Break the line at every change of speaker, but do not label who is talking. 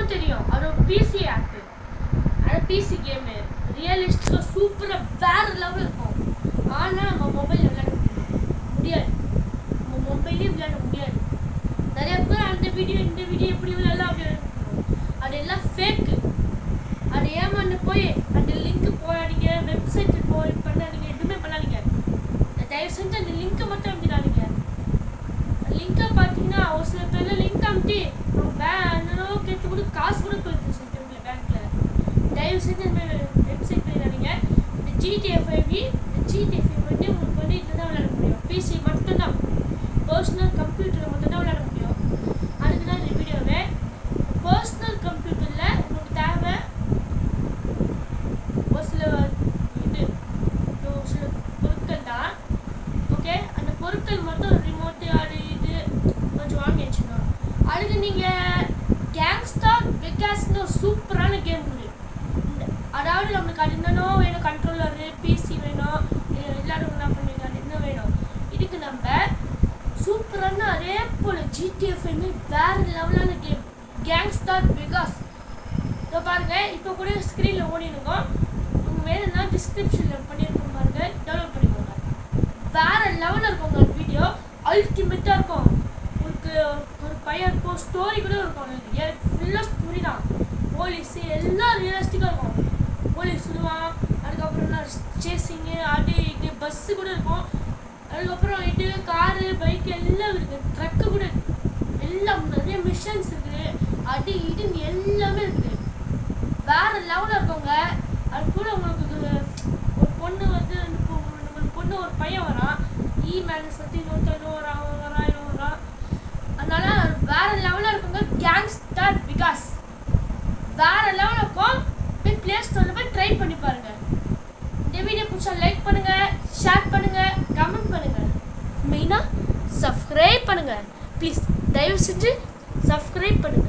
எல்லாருக்கும் தெரியும். அது ஒரு பிசி ஆப். அது பிசி கேமு ரியலிஸ்டிக்காக சூப்பராக வேறு லெவல் இருக்கும். ஆனால் நம்ம மொபைலில் விளையாட முடியாது. நம்ம மொபைலே விளையாட முடியாது. நிறைய பேர் அந்த வீடியோ இந்த வீடியோ எப்படி விளையாடலாம் அப்படின்னு அதெல்லாம் ஃபேக்கு. அது ஏமாந்து போய் அந்த லிங்க்கு போடாதீங்க, வெப்சைட்டு போய் பண்ணாதீங்க, எதுவுமே பண்ணாதீங்க. தயவு செஞ்சு அந்த லிங்க்கை மட்டும் அனுப்பிடாதீங்க. லிங்க்கை பார்த்தீங்கன்னா ஒரு சில பேரில் லிங்க் அனுப்பி அந்த கேட்டு கூட காசு கூட போயிடுது சில பேர் பேங்க்கில். தயவு செஞ்சு அந்த மாதிரி வெப்சைட் போயிடாதீங்க. இந்த ஜிடிஎஃப்ஐவி வந்து உங்களுக்கு வந்து இதில் தான் விளையாட முடியும். பிசி மட்டும்தான், பர்சனல் கம்ப்யூட்டரில் மட்டும்தான் விளையாட முடியும். அதுக்கு தான் இந்த வீடியோவே. பர்சனல் கம்ப்யூட்டரில் உங்களுக்கு தேவை ஒரு சில பொருட்கள் தான். ஓகே, அந்த பொருட்கள் மட்டும் ரிமோட்டு அது இது கொஞ்சம் வாங்கி வச்சுக்கணும். அதுக்கு நீங்கள் கேங்ஸ்டார் வெகாஸ்னு ஒரு சூப்பரான கேம் இருக்குது. அதாவது நம்மளுக்கு அது என்னென்ன வேணும், கண்ட்ரோலரு, பிசி வேணும், எல்லாரும் என்ன பண்ணுவீங்க, அது என்ன வேணும். இதுக்கு நம்ம சூப்பரான அதே போல் ஜிடிஎஃப்ஐமே வேறு லெவலான கேம் கேங்ஸ்டார் வெகாஸ். இதை பாருங்கள், இப்போ கூட ஸ்க்ரீனில் ஓடினுக்கும். உங்கள் வேணும்னா டிஸ்கிரிப்ஷனில் பண்ணியிருக்கோம் பாருங்கள், டவுன்லோட் பண்ணிக்கோங்க. வேறு லெவலில் இருக்குங்க அந்த வீடியோ, அல்டிமேட்டாக இருக்கும். உங்களுக்கு ஒரு பையன் இருக்கும், ஸ்டோரி கூட இருக்கும். ஃபுல்லாக ஸ்டோரி தான். போலீஸு எல்லாம் ரியலிஸ்டிக்காக இருக்கும். போலீஸ் சொல்லுவான், அதுக்கப்புறம் சேசிங்கு அது இது பஸ்ஸு கூட இருக்கும். அதுக்கப்புறம் இது காரு பைக்கு எல்லாம் இருக்குது, ட்ரக்கு கூட இருக்குது. எல்லாம் நிறைய மிஷன்ஸ் இருக்குது, அது இதுன்னு எல்லாமே இருக்குது. வேறு லெவலில் இருக்கவங்க. அது கூட உங்களுக்கு ஒரு பொண்ணு வந்து நம்மளுக்கு பொண்ணு ஒரு பையன் வரான், மேனஸ் வந்து இன்னொருத்தர் வரான். அதனால வேறு லெவலில் இருக்கவங்க கேங்ஸ்டார் வெகாஸ் வேறு லெவலில் இருக்கும். போய் ப்ளே ஸ்டோரில் போய் ட்ரை பண்ணி பாருங்கள். இந்த வீடியோ பிடிச்சா லைக் பண்ணுங்கள், ஷேர் பண்ணுங்கள், கமெண்ட் பண்ணுங்கள், மெயினாக சப்ஸ்கிரைப் பண்ணுங்கள். ப்ளீஸ் தயவு செஞ்சு சப்ஸ்கிரைப் பண்ணுங்கள்.